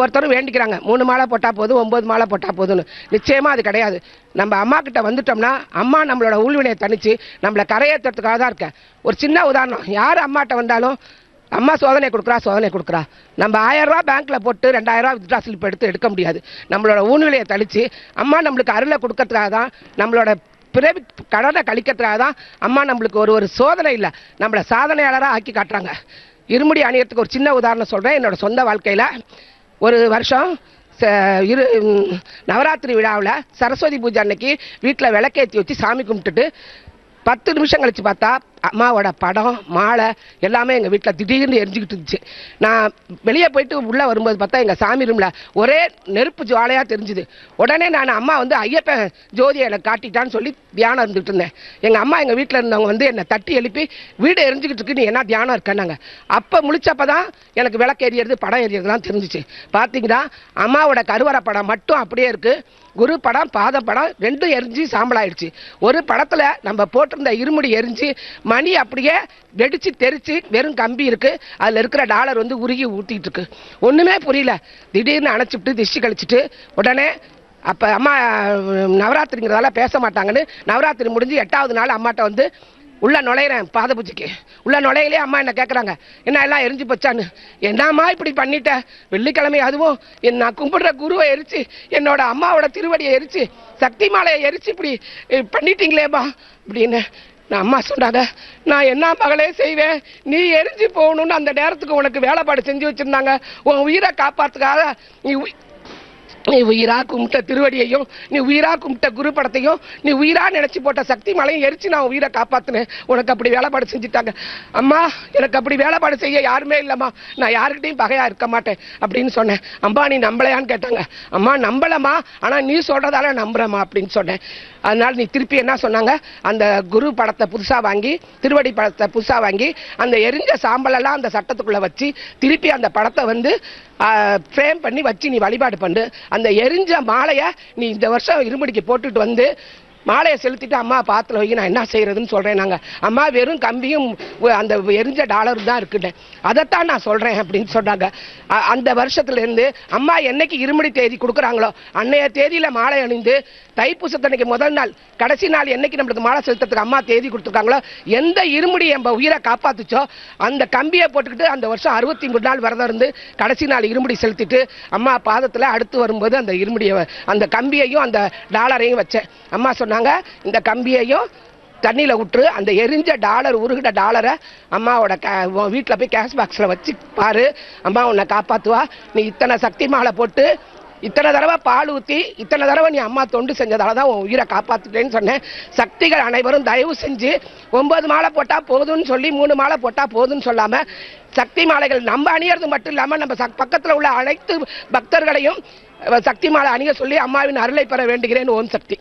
ஒவ்வொருத்தரும் வேண்டிக்கிறாங்க 3 மாலை போட்டால் போதும் 9 மாலை போட்டால் போதும்னு. நிச்சயமாக அது கிடையாது. நம்ம அம்மா கிட்ட வந்துட்டோம்னா அம்மா நம்மளோட ஊழ்வினையை தணிச்சு நம்மளை கரையேற்றுறதுக்காக தான் இருக்கேன். ஒரு சின்ன உதாரணம், யார் அம்மாட்ட வந்தாலும் அம்மா சோதனை கொடுக்குறா. நம்ம 1000 ரூபா பேங்க்கில் போட்டு 2000 ரூபா வித்ட்ரா ஸ்லிப் எடுக்க முடியாது. நம்மளோட ஊழ்வினையை தணிச்சு அம்மா நம்மளுக்கு அருளை கொடுக்கறதுக்காக தான், நம்மளோட பிறவி கடனை கழிக்கிறதுக்காக தான் அம்மா நம்மளுக்கு ஒரு சோதனை இல்லை, நம்மளை சாதனையாளராக ஆக்கி காட்டுறாங்க. இருமுடி அணியறதுக்கு ஒரு சின்ன உதாரணம் சொல்கிறேன். என்னோட சொந்த வாழ்க்கையில் ஒரு வருஷம் நவராத்திரி விழாவில் சரஸ்வதி பூஜை அன்னைக்கு வீட்டில் விளக்கேற்றி வச்சு சாமி கும்பிட்டுட்டு 10 நிமிஷம் கழிச்சு பார்த்தா அம்மாவோட படம் மாலை எல்லாமே எங்கள் வீட்டில் திடீர்னு எரிஞ்சிக்கிட்டு இருந்துச்சு. நான் வெளியே போயிட்டு உள்ளே வரும்போது பார்த்தா எங்கள் சாமி ரூமில் ஒரே நெருப்பு ஜுவாலையாக தெரிஞ்சுது. உடனே நான் அம்மா ஐயப்பன் ஜோதியை எனக்கு காட்டிட்டான்னு சொல்லி தியானம் இருந்துகிட்டு இருந்தேன். எங்கள் அம்மா எங்கள் வீட்டில் இருந்தவங்க என்னை தட்டி எழுப்பி வீடு எரிஞ்சிக்கிட்டு இருக்கு, நீ என்ன தியானம் இருக்கேன்னாங்க. அப்போ முழிச்சப்போ தான் எனக்கு விளக்கு எரியறது படம் எரியறதுலாம் தெரிஞ்சிச்சு. பார்த்தீங்கன்னா அம்மாவோட கருவறை படம் மட்டும் அப்படியே இருக்குது. குரு படம் பாத படம் ரெண்டும் எரிஞ்சு சாம்பலாயிடுச்சு. ஒரு படத்தில் நம்ம போட்டிருந்த இருமுடி எரிஞ்சு மணி அப்படியே வெடிச்சு தெரிச்சு வெறும் கம்பி இருக்கு, அதில் இருக்கிற டாலர் உருகி ஊட்டிட்டு இருக்கு. ஒன்றுமே புரியல. திடீர்னு அணைச்சிட்டு திஷ்டி கழிச்சிட்டு உடனே அப்போ அம்மா நவராத்திரிங்கிறதால பேச மாட்டாங்கன்னு நவராத்திரி முடிஞ்சு 8வது நாள் அம்மாட்ட உள்ள நுழையிறேன். பாத பூஜைக்கு உள்ள நுழையிலே அம்மா என்ன கேட்குறாங்க, என்ன எல்லாம் எரிஞ்சு போச்சான்னு. என்னம்மா இப்படி பண்ணிட்ட, வெள்ளிக்கிழமை அதுவும் நான் கும்பிடுற குருவை எரிச்சு என்னோட அம்மாவோட திருவடியை எரிச்சு சக்தி மாலையை எரிச்சு இப்படி பண்ணிட்டீங்களேம்மா அப்படின்னு. நான் அம்மா சொன்னாங்க, நான் என்ன மகளே செய்வேன், நீ எரிஞ்சு போகணும்னு அந்த நேரத்துக்கு உனக்கு வேலைப்பாடு செஞ்சு வச்சிருந்தாங்க. உன் உயிரை காப்பாத்துக்காக நீ உயிரா கும்பிட்ட திருவடியையும் நீ உயிரா கும்பிட்ட குரு படத்தையும் நீ உயிரா நினைச்சு போட்ட சக்தி மலையும் எரிச்சு நான் உயிரை காப்பாத்தினேன். உனக்கு அப்படி வேலைப்பாடு செஞ்சுட்டாங்க அம்மா. எனக்கு அப்படி வேலைப்பாடு செய்ய யாருமே இல்லைம்மா, நான் யாருக்கிட்டையும் பகையா இருக்க மாட்டேன் அப்படின்னு சொன்னேன். அம்மா நீ நம்பலையான்னு கேட்டாங்க. அம்மா நம்பலம்மா, ஆனா நீ சொல்றதால நம்புறேம்மா அப்படின்னு சொன்னேன். அதனால நீ திருப்பி என்ன சொன்னாங்க, அந்த குரு படத்தை புதுசா வாங்கி திருவடி படத்தை புதுசா வாங்கி அந்த எரிஞ்ச சாம்பலெல்லாம் அந்த சட்டத்துக்குள்ள வச்சு திருப்பி அந்த படத்தை ஃப்ரேம் பண்ணி வச்சு நீ வழிபாடு பண்ணு. அந்த எரிஞ்ச மாலையை நீ இந்த வருஷம் இருமுடிக்கு போட்டுட்டு மாலையை செலுத்திட்டு அம்மா பாத்துல வை, நான் என்ன செய்யறதுன்னு சொல்றேன். நாங்க அம்மா வெறும் கம்பியும் அந்த எரிஞ்ச டாலரும் தான் இருக்குட்டேன், அதைத்தான் நான் சொல்றேன் அப்படின்னு சொன்னாங்க. அந்த வருஷத்துல இருந்து அம்மா என்னைக்கு இருமுடி தேதி கொடுக்குறாங்களோ அன்னைய தேதியில மாலை அணிந்து தைப்பூசத்தன்னைக்கு முதல் நாள் கடைசி நாள் என்னைக்கு நம்மளுக்கு மாலை செலுத்துறதுக்கு அம்மா தேதி கொடுத்துருக்காங்களோ எந்த இருமுடி நம்ம உயிரை காப்பாத்துச்சோ அந்த கம்பியை போட்டுக்கிட்டு அந்த வருஷம் 63 நாள் விரதம் இருந்து கடைசி நாள் இருமுடி செலுத்திட்டு அம்மா பாதத்துல அடுத்து வரும்போது அந்த இருமுடியை அந்த கம்பியையும் அந்த டாலரையும் வச்சேன். அம்மா சொன்னாங்க, இந்த கம்பியையும் தண்ணியில விட்டு அந்த எரிஞ்ச டாலர் உருகிட்ட டாலரை அம்மாவோட வீட்டில் போய் கேஷ் பாக்ஸில் வச்சு பாரு, அம்மா உன்னை காப்பாத்துவா. நீ இத்தனை சக்தி மாலை போட்டு இத்தனை தடவை பால் ஊற்றி இத்தனை தடவை நீ அம்மா தொண்டு செஞ்சதால தான் உன் உயிரை காப்பாத்துட்டேன்னு சொன்னேன். சக்திகள் அனைவரும் தயவு செஞ்சு 9 மாலை போட்டால் போதும்னு சொல்லி 3 மாலை போட்டால் போதும்னு சொல்லாம சக்தி மாலைகள் நம்ம அணியறது மட்டும் இல்லாமல் நம்ம பக்கத்தில் உள்ள அனைத்து பக்தர்களையும் சக்தி மாலை அணிய சொல்லி அம்மாவின் அருளை பெற வேண்டுகிறேன். ஓம் சக்தி.